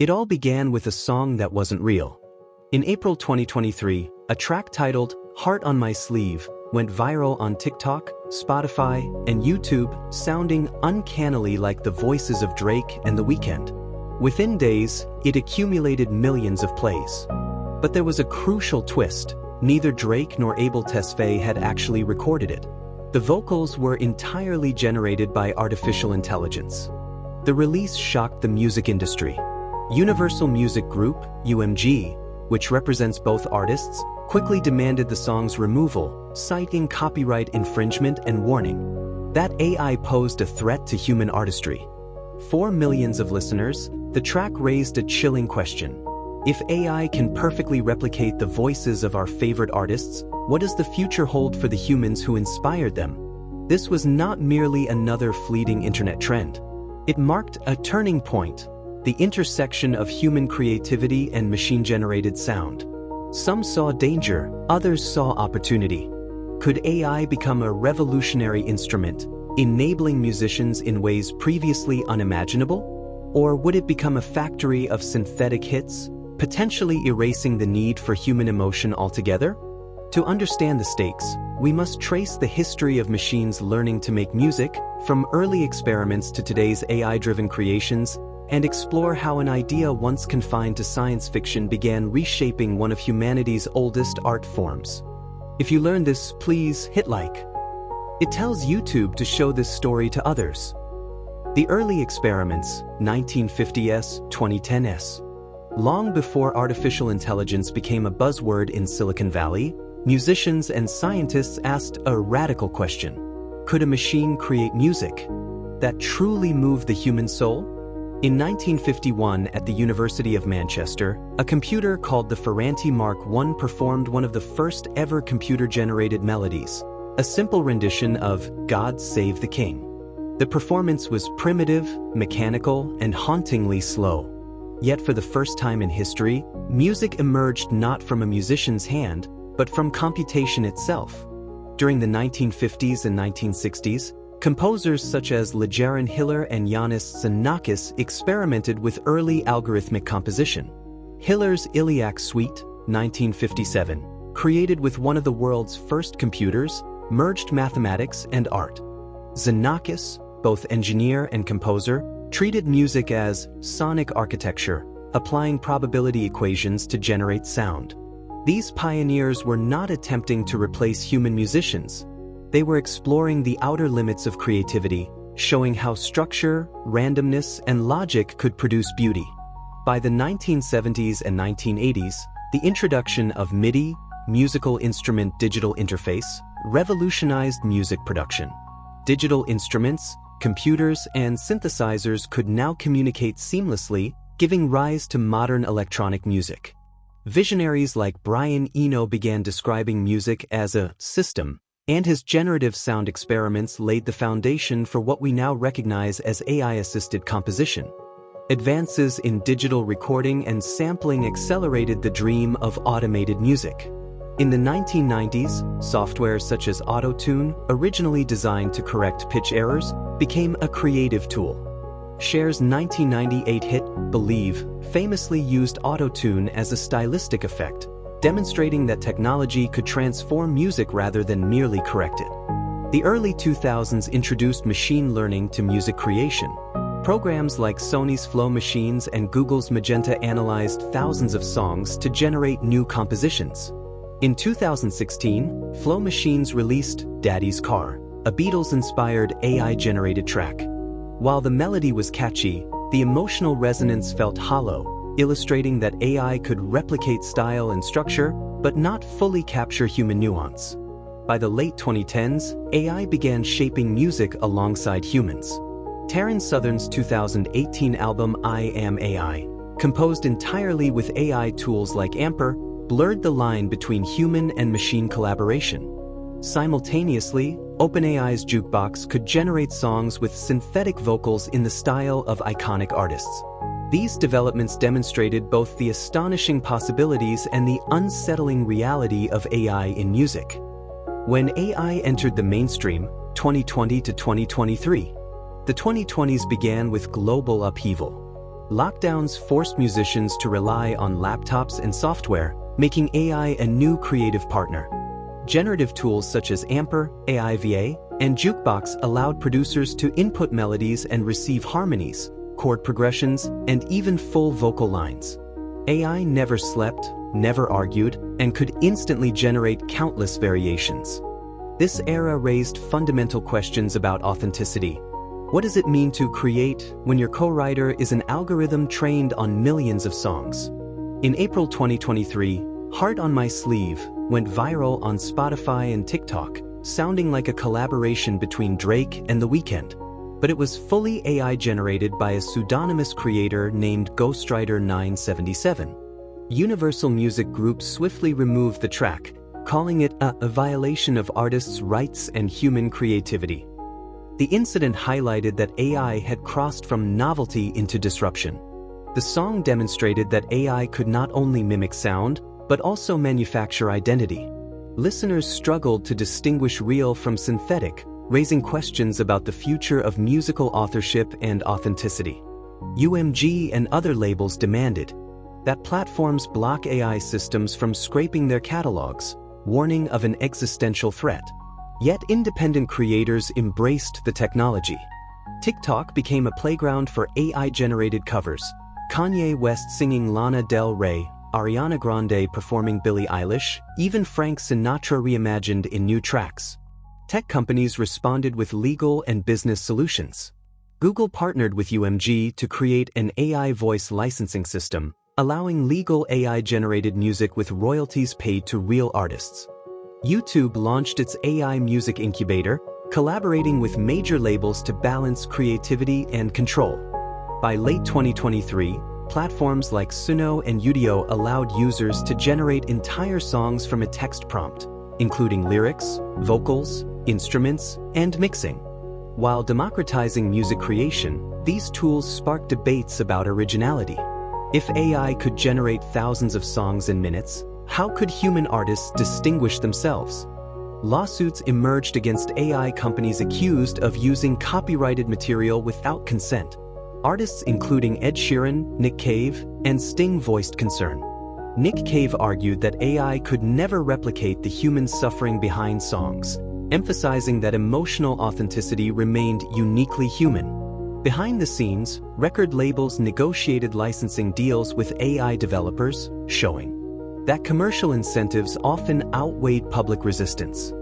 It all began with a song that wasn't real. In April 2023, a track titled "Heart on My Sleeve" went viral on TikTok, Spotify, and YouTube, sounding uncannily like the voices of Drake and The Weeknd. Within days, it accumulated millions of plays. But there was a crucial twist. Neither Drake nor Abel Tesfaye had actually recorded it. The vocals were entirely generated by artificial intelligence. The release shocked the music industry. Universal Music Group, UMG, which represents both artists, quickly demanded the song's removal, citing copyright infringement and warning that AI posed a threat to human artistry. For millions of listeners, the track raised a chilling question. If AI can perfectly replicate the voices of our favorite artists, what does the future hold for the humans who inspired them? This was not merely another fleeting internet trend. It marked a turning point, the intersection of human creativity and machine-generated sound. Some saw danger, others saw opportunity. Could AI become a revolutionary instrument, enabling musicians in ways previously unimaginable? Or would it become a factory of synthetic hits, potentially erasing the need for human emotion altogether? To understand the stakes, we must trace the history of machines learning to make music, from early experiments to today's AI-driven creations, and explore how an idea once confined to science fiction began reshaping one of humanity's oldest art forms. If you learned this, please hit like. It tells YouTube to show this story to others. The early experiments, 1950s, 2010s. Long before artificial intelligence became a buzzword in Silicon Valley, musicians and scientists asked a radical question. Could a machine create music that truly moved the human soul? In 1951, at the University of Manchester, a computer called the Ferranti Mark I performed one of the first ever computer-generated melodies, a simple rendition of "God Save the King." The performance was primitive, mechanical, and hauntingly slow. Yet for the first time in history, music emerged not from a musician's hand, but from computation itself. During the 1950s and 1960s, composers such as Legerin Hiller and Yanis Xenakis experimented with early algorithmic composition. Hiller's Iliac Suite, 1957, created with one of the world's first computers, merged mathematics and art. Xenakis, both engineer and composer, treated music as sonic architecture, applying probability equations to generate sound. These pioneers were not attempting to replace human musicians. They were exploring the outer limits of creativity, showing how structure, randomness, and logic could produce beauty. By the 1970s and 1980s, the introduction of MIDI, musical instrument digital interface, revolutionized music production. Digital instruments, computers, and synthesizers could now communicate seamlessly, giving rise to modern electronic music. Visionaries like Brian Eno began describing music as a system, and his generative sound experiments laid the foundation for what we now recognize as AI-assisted composition. Advances in digital recording and sampling accelerated the dream of automated music. In the 1990s, software such as Auto-Tune, originally designed to correct pitch errors, became a creative tool. Cher's 1998 hit, Believe, famously used Auto-Tune as a stylistic effect, demonstrating that technology could transform music rather than merely correct it. The early 2000s introduced machine learning to music creation. Programs like Sony's Flow Machines and Google's Magenta analyzed thousands of songs to generate new compositions. In 2016, Flow Machines released Daddy's Car, a Beatles-inspired AI-generated track. While the melody was catchy, the emotional resonance felt hollow, illustrating that AI could replicate style and structure, but not fully capture human nuance. By the late 2010s, AI began shaping music alongside humans. Taryn Southern's 2018 album I Am AI, composed entirely with AI tools like Amper, blurred the line between human and machine collaboration. Simultaneously, OpenAI's Jukebox could generate songs with synthetic vocals in the style of iconic artists. These developments demonstrated both the astonishing possibilities and the unsettling reality of AI in music. When AI entered the mainstream, 2020 to 2023, the 2020s began with global upheaval. Lockdowns forced musicians to rely on laptops and software, making AI a new creative partner. Generative tools such as Amper, AIVA, and Jukebox allowed producers to input melodies and receive harmonies, chord progressions, and even full vocal lines. AI never slept, never argued, and could instantly generate countless variations. This era raised fundamental questions about authenticity. What does it mean to create when your co-writer is an algorithm trained on millions of songs? In April 2023, Heart on My Sleeve went viral on Spotify and TikTok, sounding like a collaboration between Drake and The Weeknd. But it was fully AI-generated by a pseudonymous creator named Ghostwriter977. Universal Music Group swiftly removed the track, calling it a violation of artists' rights and human creativity. The incident highlighted that AI had crossed from novelty into disruption. The song demonstrated that AI could not only mimic sound, but also manufacture identity. Listeners struggled to distinguish real from synthetic, raising questions about the future of musical authorship and authenticity. UMG and other labels demanded that platforms block AI systems from scraping their catalogs, warning of an existential threat. Yet independent creators embraced the technology. TikTok became a playground for AI-generated covers. Kanye West singing Lana Del Rey, Ariana Grande performing Billie Eilish, even Frank Sinatra reimagined in new tracks. Tech companies responded with legal and business solutions. Google partnered with UMG to create an AI voice licensing system, allowing legal AI-generated music with royalties paid to real artists. YouTube launched its AI music incubator, collaborating with major labels to balance creativity and control. By late 2023, platforms like Suno and Udio allowed users to generate entire songs from a text prompt, including lyrics, vocals, instruments, and mixing. While democratizing music creation, these tools sparked debates about originality. If AI could generate thousands of songs in minutes, how could human artists distinguish themselves? Lawsuits emerged against AI companies accused of using copyrighted material without consent. Artists including Ed Sheeran, Nick Cave, and Sting voiced concern. Nick Cave argued that AI could never replicate the human suffering behind songs, emphasizing that emotional authenticity remained uniquely human. Behind the scenes, record labels negotiated licensing deals with AI developers, showing that commercial incentives often outweighed public resistance.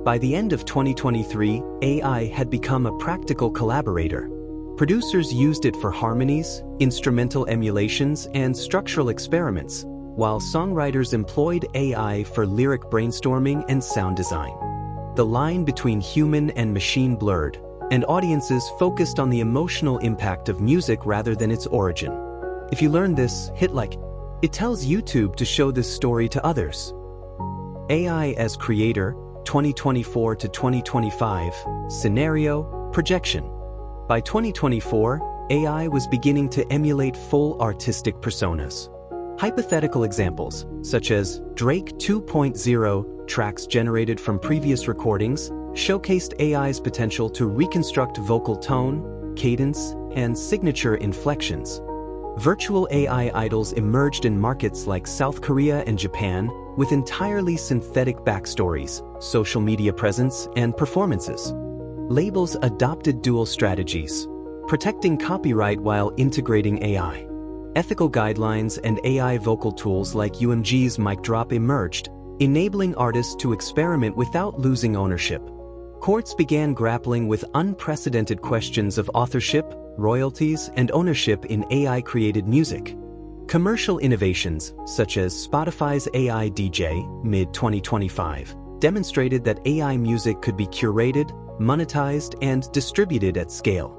By the end of 2023, AI had become a practical collaborator. Producers used it for harmonies, instrumental emulations, and structural experiments, while songwriters employed AI for lyric brainstorming and sound design. The line between human and machine blurred, and audiences focused on the emotional impact of music rather than its origin. If you learned this, hit like. It tells YouTube to show this story to others. AI as creator, 2024 to 2025, scenario, projection. By 2024, AI was beginning to emulate full artistic personas. Hypothetical examples, such as Drake 2.0 tracks generated from previous recordings, showcased AI's potential to reconstruct vocal tone, cadence, and signature inflections. Virtual AI idols emerged in markets like South Korea and Japan with entirely synthetic backstories, social media presence, and performances. Labels adopted dual strategies, protecting copyright while integrating AI. Ethical guidelines and AI vocal tools like UMG's Mic Drop emerged, enabling artists to experiment without losing ownership. Courts began grappling with unprecedented questions of authorship, royalties, and ownership in AI-created music. Commercial innovations, such as Spotify's AI DJ, mid-2025, demonstrated that AI music could be curated, monetized, and distributed at scale.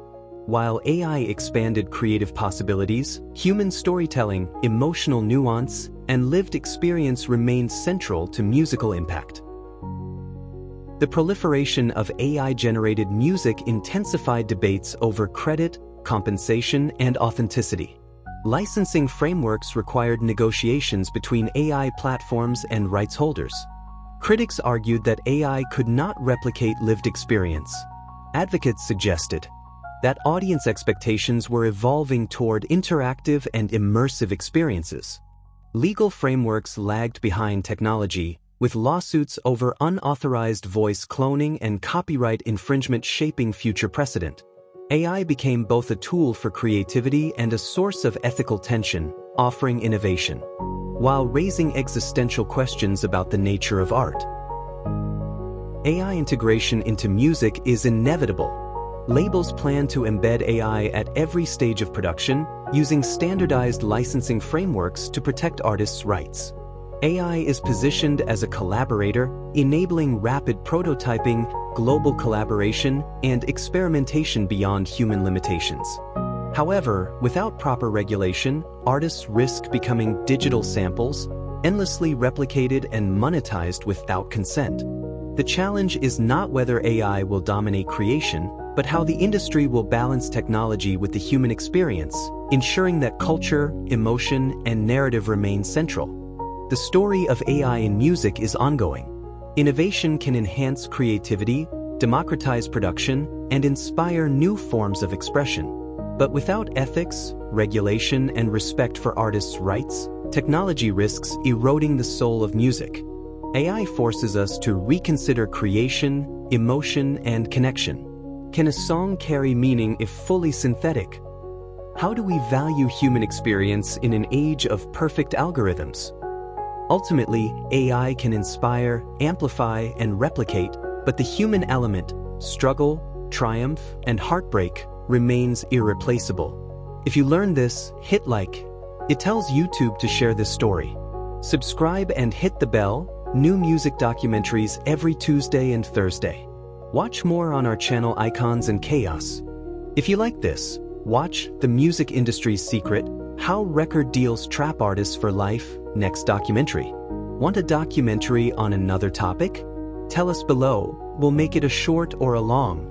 While AI expanded creative possibilities, human storytelling, emotional nuance, and lived experience remained central to musical impact. The proliferation of AI-generated music intensified debates over credit, compensation, and authenticity. Licensing frameworks required negotiations between AI platforms and rights holders. Critics argued that AI could not replicate lived experience. Advocates suggested that audience expectations were evolving toward interactive and immersive experiences. Legal frameworks lagged behind technology, with lawsuits over unauthorized voice cloning and copyright infringement shaping future precedent. AI became both a tool for creativity and a source of ethical tension, offering innovation, while raising existential questions about the nature of art. AI integration into music is inevitable. Labels plan to embed AI at every stage of production, using standardized licensing frameworks to protect artists' rights. AI is positioned as a collaborator, enabling rapid prototyping, global collaboration, and experimentation beyond human limitations. However, without proper regulation, artists risk becoming digital samples, endlessly replicated and monetized without consent. The challenge is not whether AI will dominate creation, but how the industry will balance technology with the human experience, ensuring that culture, emotion, and narrative remain central. The story of AI in music is ongoing. Innovation can enhance creativity, democratize production, and inspire new forms of expression. But without ethics, regulation, and respect for artists' rights, technology risks eroding the soul of music. AI forces us to reconsider creation, emotion, and connection. Can a song carry meaning if fully synthetic? How do we value human experience in an age of perfect algorithms? Ultimately, AI can inspire, amplify, and replicate, but the human element, struggle, triumph, and heartbreak, remains irreplaceable. If you learn this, hit like. It tells YouTube to share this story. Subscribe and hit the bell. New music documentaries every Tuesday and Thursday. Watch more on our channel Icons&Chaos. If you like this, watch The Music Industry's Secret: How Record Deals Trap Artists for Life next documentary. Want a documentary on another topic? Tell us below. We'll make it a short or a long.